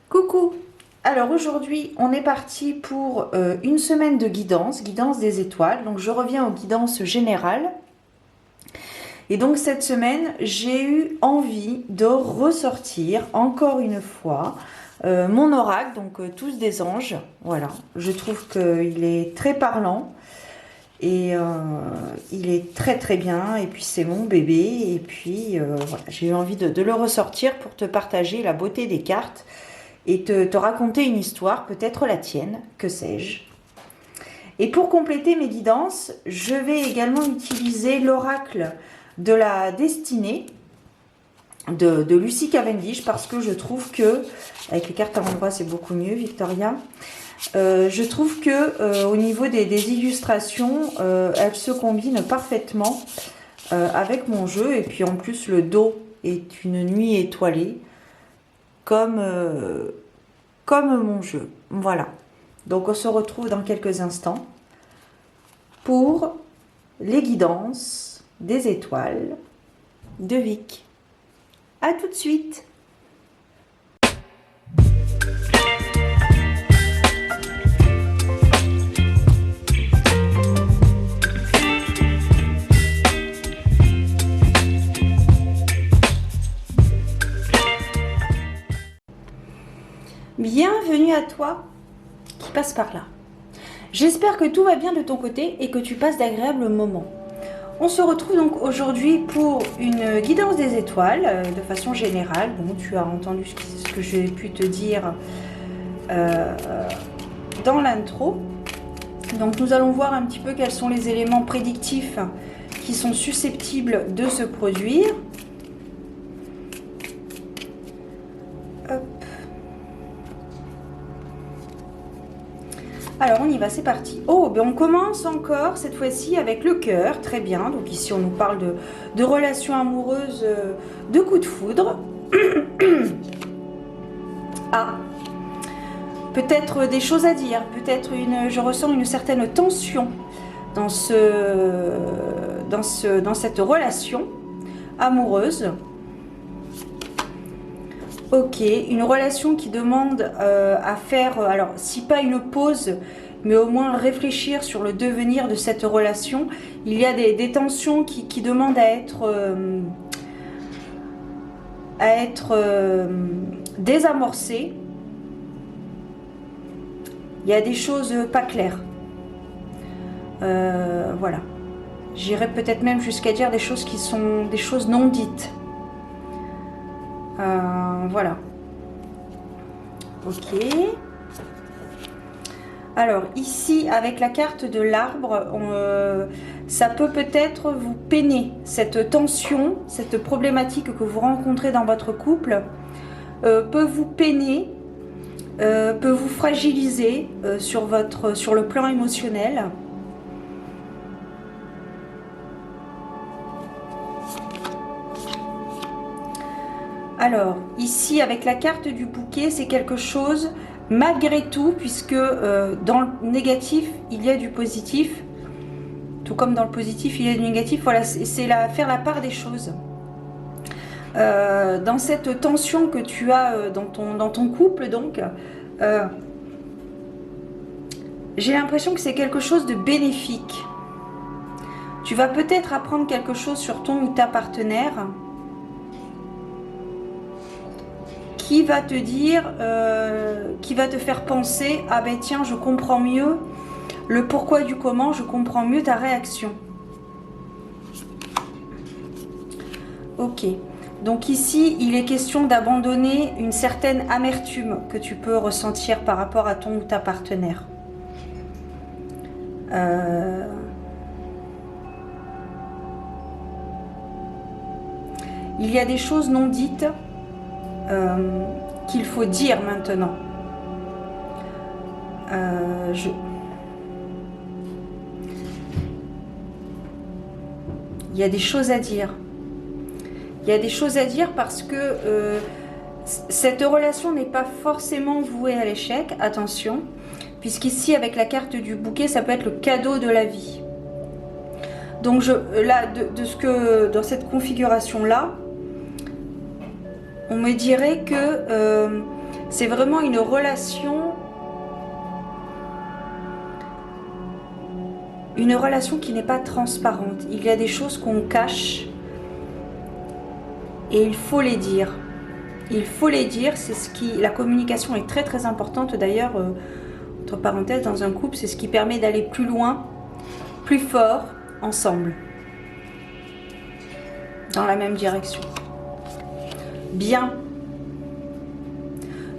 Coucou! Alors aujourd'hui, on est parti pour une semaine de guidance, guidance des étoiles. Donc je reviens aux guidances générales. Et donc cette semaine, j'ai eu envie de ressortir encore une fois mon oracle, donc tous des anges. Voilà, je trouve qu'il est très parlant et il est très très bien. Et puis c'est mon bébé. Et puis voilà, j'ai eu envie de le ressortir pour te partager la beauté des cartes et te raconter une histoire, peut-être la tienne, que sais-je. Et pour compléter mes guidances, je vais également utiliser l'oracle de la destinée de Lucy Cavendish parce que je trouve que, avec les cartes à l'endroit c'est beaucoup mieux, Victoria, je trouve que au niveau des illustrations, elles se combinent parfaitement avec mon jeu. Et puis en plus le dos est une nuit étoilée comme, comme mon jeu. Voilà. Donc on se retrouve dans quelques instants pour les guidances des étoiles de Vic. À tout de suite. Bienvenue à toi qui passe par là. J'espère que tout va bien de ton côté et que tu passes d'agréables moments. On se retrouve donc aujourd'hui pour une guidance des étoiles de façon générale. Bon, tu as entendu ce que j'ai pu te dire dans l'intro. Donc nous allons voir un petit peu quels sont les éléments prédictifs qui sont susceptibles de se produire. Hop. Alors on y va, c'est parti. Oh, ben on commence encore cette fois-ci avec le cœur, très bien. Donc ici on nous parle de relations amoureuses, de coups de foudre. Ah, peut-être des choses à dire, peut-être je ressens une certaine tension dans cette relation amoureuse. Ok, une relation qui demande à faire, alors si pas une pause, mais au moins réfléchir sur le devenir de cette relation. Il y a des tensions qui demandent à être désamorcées. Il y a des choses pas claires. Voilà. J'irais peut-être même jusqu'à dire des choses qui sont des choses non dites. Voilà. Ok. Alors ici avec la carte de l'arbre, ça peut peut-être vous peiner, cette tension, cette problématique que vous rencontrez dans votre couple peut vous peiner, peut vous fragiliser sur le plan émotionnel. Alors, ici, avec la carte du bouquet, c'est quelque chose, malgré tout, puisque dans le négatif, il y a du positif, tout comme dans le positif, il y a du négatif. Voilà, c'est faire la part des choses. Dans cette tension que tu as dans ton couple, donc, j'ai l'impression que c'est quelque chose de bénéfique. Tu vas peut-être apprendre quelque chose sur ton ou ta partenaire qui va te dire, qui va te faire penser, ah ben tiens, je comprends mieux le pourquoi du comment, je comprends mieux ta réaction. Ok, donc ici, il est question d'abandonner une certaine amertume que tu peux ressentir par rapport à ton ou ta partenaire. Il y a des choses non dites qu'il faut dire maintenant. Il y a des choses à dire. Il y a des choses à dire parce que cette relation n'est pas forcément vouée à l'échec, attention, puisqu'ici avec la carte du bouquet, ça peut être le cadeau de la vie. Donc là, dans cette configuration-là, on me dirait que C'est vraiment une relation qui n'est pas transparente. Il y a des choses qu'on cache et il faut les dire. Il faut les dire, c'est ce qui... La communication est très très importante d'ailleurs, entre parenthèses, dans un couple, c'est ce qui permet d'aller plus loin, plus fort, ensemble. Dans la même direction. Bien.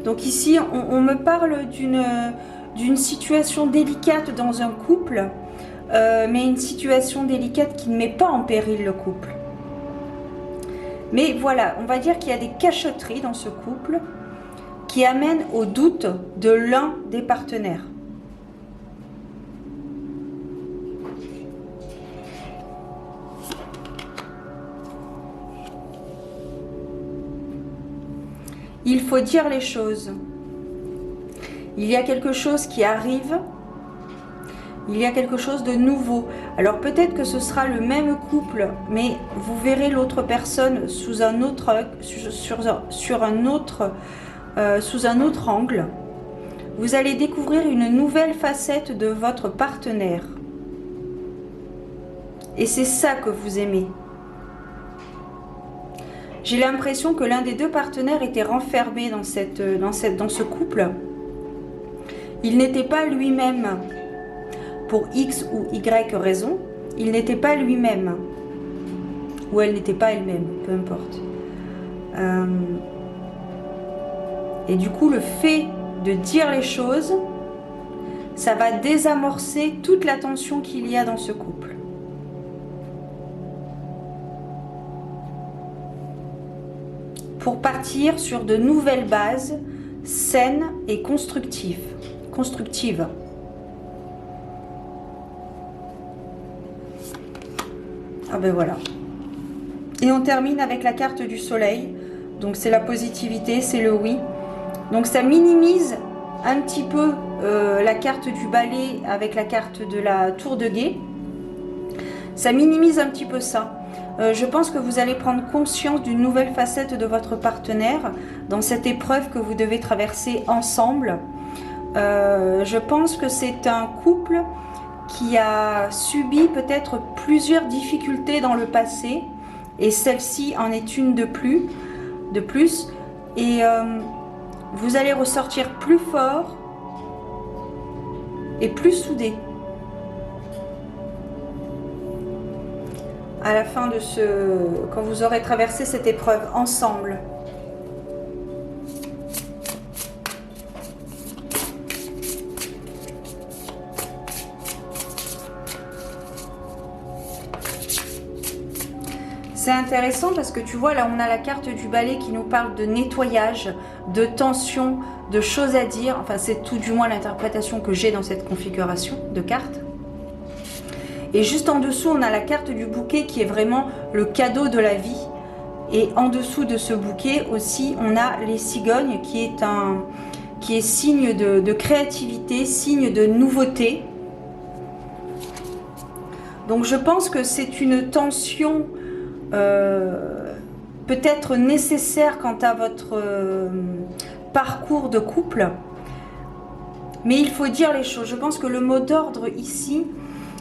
Donc ici, on me parle d'une situation délicate dans un couple, mais une situation délicate qui ne met pas en péril le couple. Mais voilà, on va dire qu'il y a des cachotteries dans ce couple qui amènent au doute de l'un des partenaires. Il faut dire les choses. Il y a quelque chose qui arrive. Il y a quelque chose de nouveau. Alors peut-être que ce sera le même couple, mais vous verrez l'autre personne sous un autre, sous un autre angle. Vous allez découvrir une nouvelle facette de votre partenaire. Et c'est ça que vous aimez. J'ai l'impression que l'un des deux partenaires était renfermé dans ce couple. Il n'était pas lui-même. Pour X ou Y raison, il n'était pas lui-même. Ou elle n'était pas elle-même, peu importe. Et du coup, le fait de dire les choses, ça va désamorcer toute la tension qu'il y a dans ce couple. Pour partir sur de nouvelles bases saines et constructives. Ah ben voilà. Et on termine avec la carte du soleil. Donc c'est la positivité, c'est le oui. Donc ça minimise un petit peu la carte du balai avec la carte de la tour de guet. Ça minimise un petit peu ça. Je pense que vous allez prendre conscience d'une nouvelle facette de votre partenaire dans cette épreuve que vous devez traverser ensemble. Je pense que c'est un couple qui a subi peut-être plusieurs difficultés dans le passé et celle-ci en est une de plus et vous allez ressortir plus fort et plus soudés à la fin de quand vous aurez traversé cette épreuve ensemble. C'est intéressant parce que tu vois, là on a la carte du balai qui nous parle de nettoyage, de tension, de choses à dire. Enfin, c'est tout du moins l'interprétation que j'ai dans cette configuration de cartes. Et juste en dessous, on a la carte du bouquet qui est vraiment le cadeau de la vie. Et en dessous de ce bouquet aussi, on a les cigognes qui est signe de créativité, signe de nouveauté. Donc je pense que c'est une tension peut-être nécessaire quant à votre parcours de couple, mais il faut dire les choses. Je pense que le mot d'ordre ici,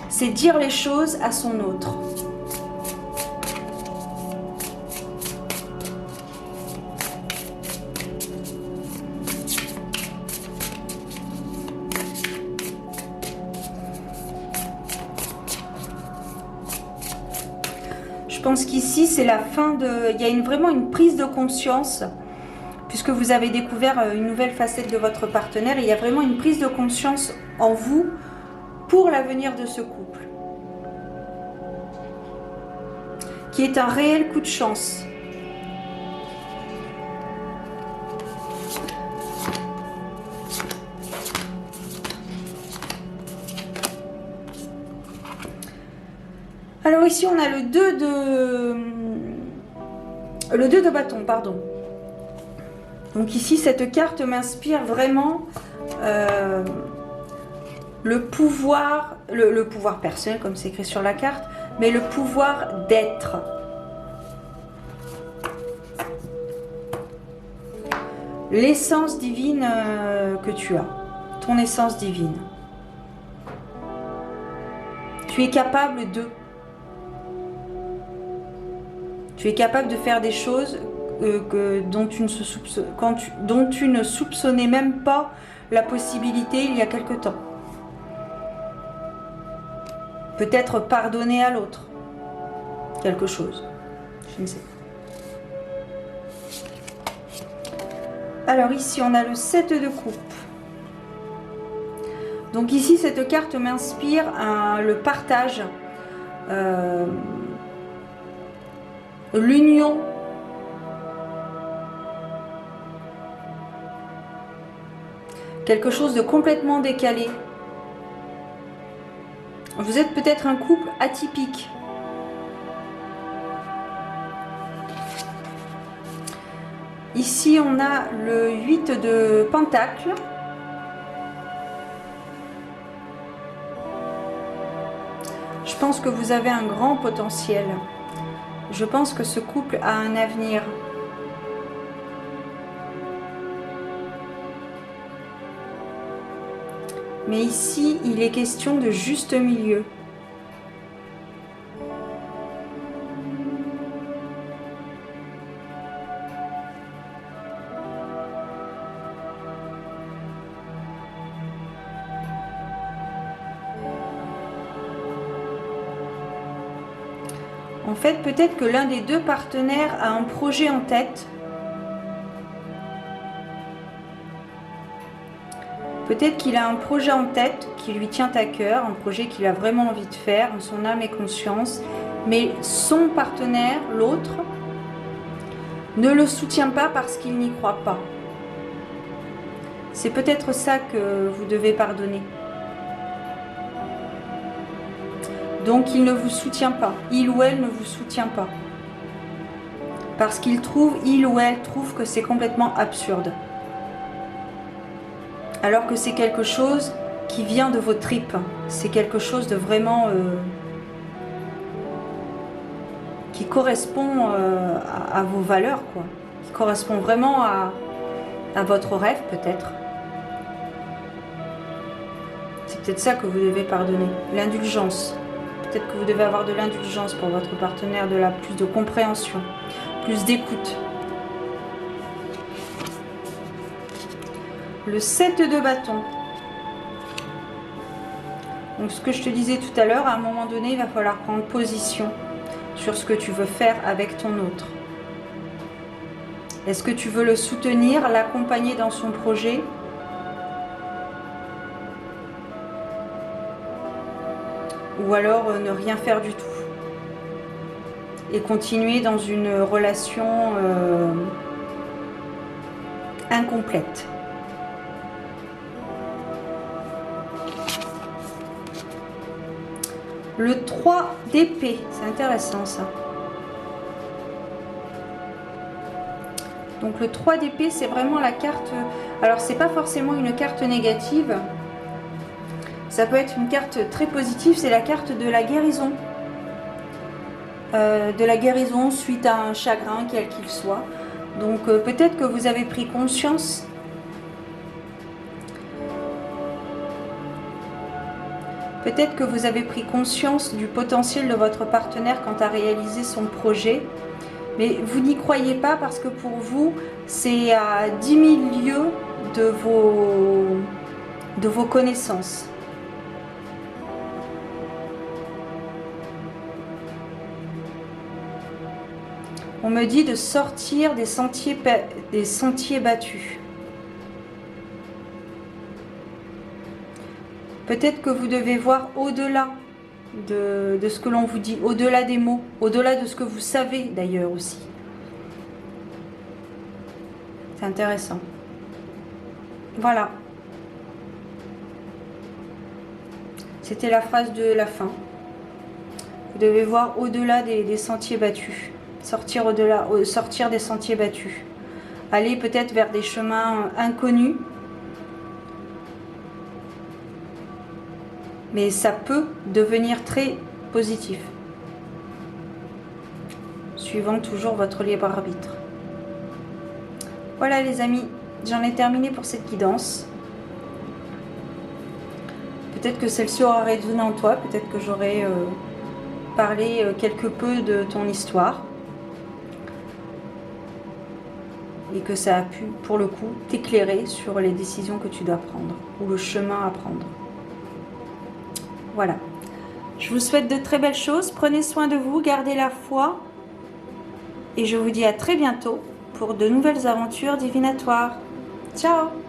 c'est dire les choses à son autre. Je pense qu'ici, c'est la fin de... Il y a vraiment une prise de conscience, puisque vous avez découvert une nouvelle facette de votre partenaire. Et il y a vraiment une prise de conscience en vous pour l'avenir de ce couple, qui est un réel coup de chance. Alors ici, on a le 2 de bâton, pardon. Donc ici, cette carte m'inspire vraiment le pouvoir personnel, comme c'est écrit sur la carte, mais le pouvoir d'être. l'essence divine que tu as, ton essence divine. Tu es capable de. Tu es capable de faire des choses dont tu ne soupçonnais même pas la possibilité il y a quelque temps. Peut-être pardonner à l'autre quelque chose. Je ne sais pas. Alors ici, on a le 7 de coupe. Donc ici, cette carte m'inspire le partage, l'union. Quelque chose de complètement décalé. Vous êtes peut-être un couple atypique. Ici, on a le 8 de Pentacle. Je pense que vous avez un grand potentiel. Je pense que ce couple a un avenir. Mais ici, il est question de juste milieu. En fait, peut-être que l'un des deux partenaires a un projet en tête. Peut-être qu'il a un projet en tête qui lui tient à cœur, un projet qu'il a vraiment envie de faire en son âme et conscience, mais son partenaire, l'autre, ne le soutient pas parce qu'il n'y croit pas. C'est peut-être ça que vous devez pardonner. Donc il ne vous soutient pas, il ou elle ne vous soutient pas. Parce il ou elle trouve que c'est complètement absurde. Alors que c'est quelque chose qui vient de vos tripes. C'est quelque chose de vraiment qui correspond à vos valeurs, quoi. Qui correspond vraiment à votre rêve, peut-être. C'est peut-être ça que vous devez pardonner. L'indulgence. Peut-être que vous devez avoir de l'indulgence pour votre partenaire, plus de compréhension, plus d'écoute. Le 7 de bâton. Donc ce que je te disais tout à l'heure, à un moment donné, il va falloir prendre position sur ce que tu veux faire avec ton autre. Est-ce que tu veux le soutenir, l'accompagner dans son projet ? Ou alors ne rien faire du tout et continuer dans une relation incomplète. Le 3 d'épée, c'est intéressant ça. Donc le 3 d'épée, c'est vraiment la carte... Alors c'est pas forcément une carte négative. Ça peut être une carte très positive, c'est la carte de la guérison. De la guérison suite à un chagrin, quel qu'il soit. Donc peut-être que vous avez pris conscience du potentiel de votre partenaire quant à réaliser son projet. Mais vous n'y croyez pas parce que pour vous, c'est à 10 000 lieues de vos connaissances. On me dit de sortir des sentiers battus. Peut-être que vous devez voir au-delà de ce que l'on vous dit, au-delà des mots, au-delà de ce que vous savez d'ailleurs aussi. C'est intéressant. Voilà. C'était la phrase de la fin. Vous devez voir au-delà des sentiers battus. Sortir des sentiers battus. Aller peut-être vers des chemins inconnus. Mais ça peut devenir très positif. Suivant toujours votre libre arbitre. Voilà les amis, j'en ai terminé pour cette guidance. Peut-être que celle-ci aura résonné en toi, peut-être que j'aurai parlé quelque peu de ton histoire. Et que ça a pu, pour le coup, t'éclairer sur les décisions que tu dois prendre ou le chemin à prendre. Voilà. Je vous souhaite de très belles choses. Prenez soin de vous, gardez la foi. Et je vous dis à très bientôt pour de nouvelles aventures divinatoires. Ciao!